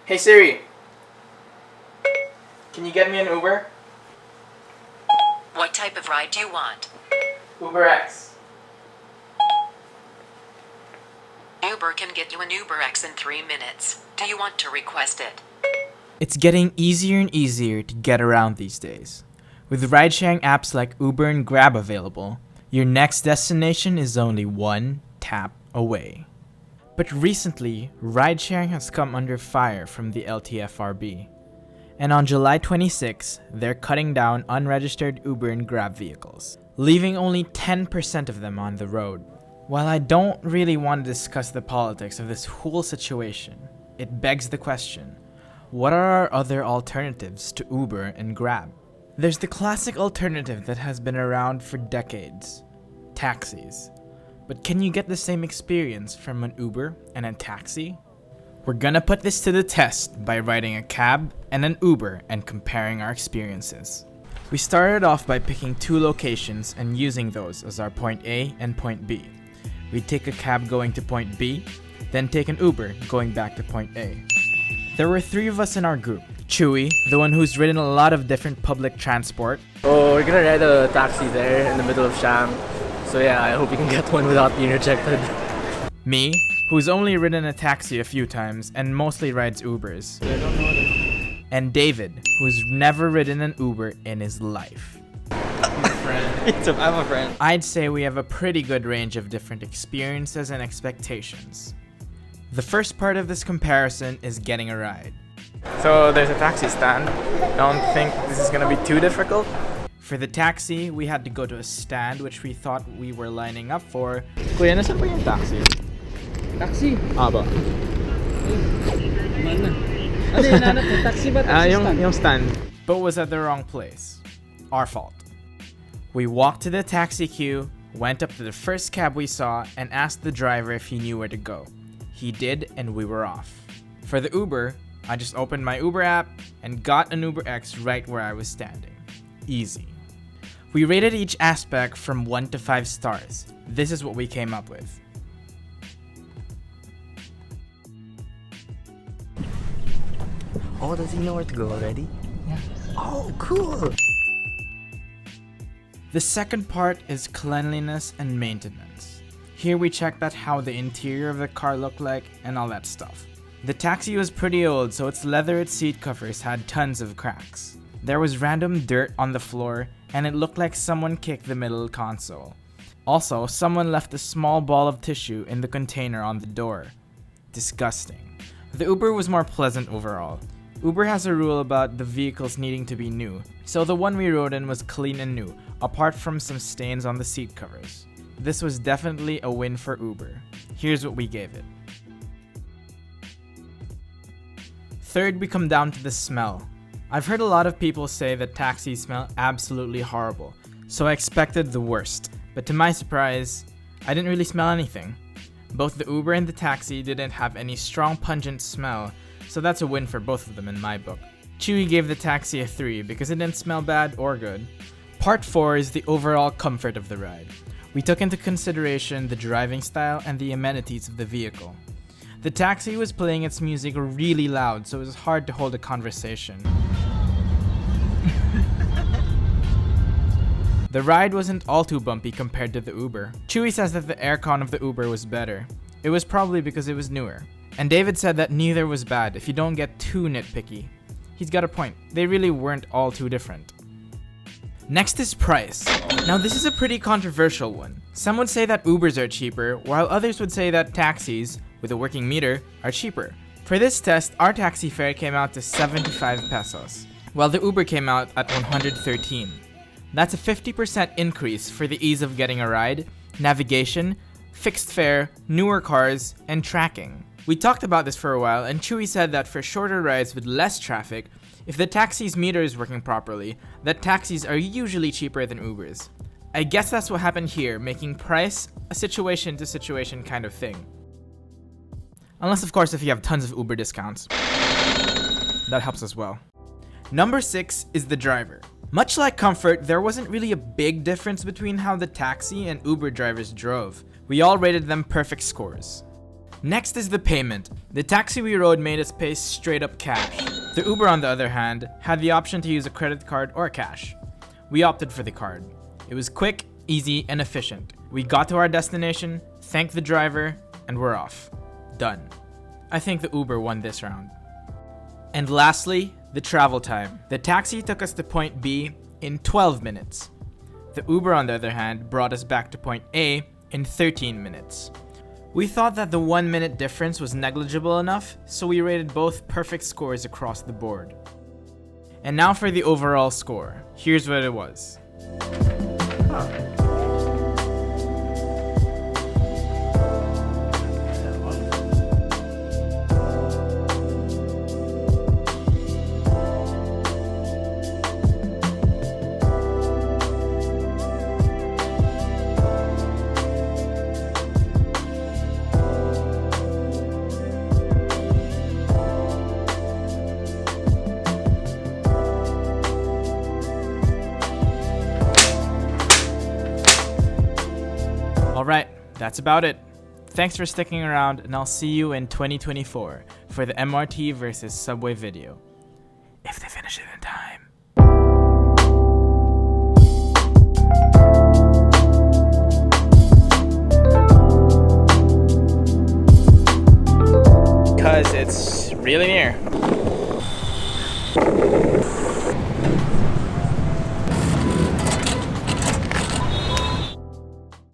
Hey Siri, can you get me an Uber? What type of ride do you want? Uber X. Uber can get you an Uber X in 3 minutes. Do you want to request it? It's getting easier and easier to get around these days. With ride-sharing apps like Uber and Grab available, your next destination is only one tap away. But recently, ride-sharing has come under fire from the LTFRB. And on July 26, they're cutting down unregistered Uber and Grab vehicles, leaving only 10% of them on the road. While I don't really want to discuss the politics of this whole situation, it begs the question, what are our other alternatives to Uber and Grab? There's the classic alternative that has been around for decades, taxis. But can you get the same experience from an Uber and a taxi? We're gonna put this to the test by riding a cab and an Uber and comparing our experiences. We started off by picking 2 locations and using those as our point A and point B. We'd take a cab going to point B, then take an Uber going back to point A. There were 3 of us in our group. Chewy, the one who's ridden a lot of different public transport. Oh, we're gonna ride a taxi there in the middle of Sham. So yeah, I hope we can get one without being rejected. Me, who's only ridden a taxi a few times and mostly rides Ubers. And David, who's never ridden an Uber in his life. I'm a friend. I'd say we have a pretty good range of different experiences and expectations. The first part of this comparison is getting a ride. So there's a taxi stand. Don't think this is gonna be too difficult. For the taxi, we had to go to a stand which we thought we were lining up for. Kuya, nasaan po yung taxi? Taxi? Ba? Mana? Ano yung nanap mo? Taxi ba? Taxi stand? Yung stand. But was at the wrong place. Our fault. We walked to the taxi queue, went up to the first cab we saw, and asked the driver if he knew where to go. He did, and we were off. For the Uber, I just opened my Uber app and got an Uber X right where I was standing. Easy. We rated each aspect from 1 to 5 stars. This is what we came up with. Oh, does he know where to go already? Yeah. Oh, cool! The second part is cleanliness and maintenance. Here we checked out how the interior of the car looked like and all that stuff. The taxi was pretty old, so its leather seat covers had tons of cracks. There was random dirt on the floor, and it looked like someone kicked the middle console. Also, someone left a small ball of tissue in the container on the door. Disgusting. The Uber was more pleasant overall. Uber has a rule about the vehicles needing to be new, so the one we rode in was clean and new, apart from some stains on the seat covers. This was definitely a win for Uber. Here's what we gave it. Third, we come down to the smell. I've heard a lot of people say that taxis smell absolutely horrible, so I expected the worst. But to my surprise, I didn't really smell anything. Both the Uber and the taxi didn't have any strong pungent smell, so that's a win for both of them in my book. Chewy gave the taxi a 3 because it didn't smell bad or good. Part 4 is the overall comfort of the ride. We took into consideration the driving style and the amenities of the vehicle. The taxi was playing its music really loud, so it was hard to hold a conversation. The ride wasn't all too bumpy compared to the Uber. Chewy says that the aircon of the Uber was better. It was probably because it was newer. And David said that neither was bad if you don't get too nitpicky. He's got a point. They really weren't all too different. Next is price. Now this is a pretty controversial one. Some would say that Ubers are cheaper, while others would say that taxis, with a working meter, are cheaper. For this test, our taxi fare came out to 75 pesos, while the Uber came out at 113. That's a 50% increase for the ease of getting a ride, navigation, fixed fare, newer cars, and tracking. We talked about this for a while, and Chewy said that for shorter rides with less traffic, if the taxi's meter is working properly, that taxis are usually cheaper than Ubers. I guess that's what happened here, making price a situation-to-situation kind of thing. Unless, of course, if you have tons of Uber discounts. That helps as well. Number 6 is the driver. Much like comfort, there wasn't really a big difference between how the taxi and Uber drivers drove. We all rated them perfect scores. Next is the payment. The taxi we rode made us pay straight up cash. The Uber, on the other hand, had the option to use a credit card or cash. We opted for the card. It was quick, easy, and efficient. We got to our destination, thanked the driver, and we're off. Done. I think the Uber won this round. And lastly, the travel time. The taxi took us to point B in 12 minutes. The Uber, on the other hand, brought us back to point A in 13 minutes. We thought that the 1 minute difference was negligible enough, so we rated both perfect scores across the board. And now for the overall score. Here's what it was. Alright, that's about it. Thanks for sticking around, and I'll see you in 2024 for the MRT versus Subway video. If they finish it in time. Because it's really near.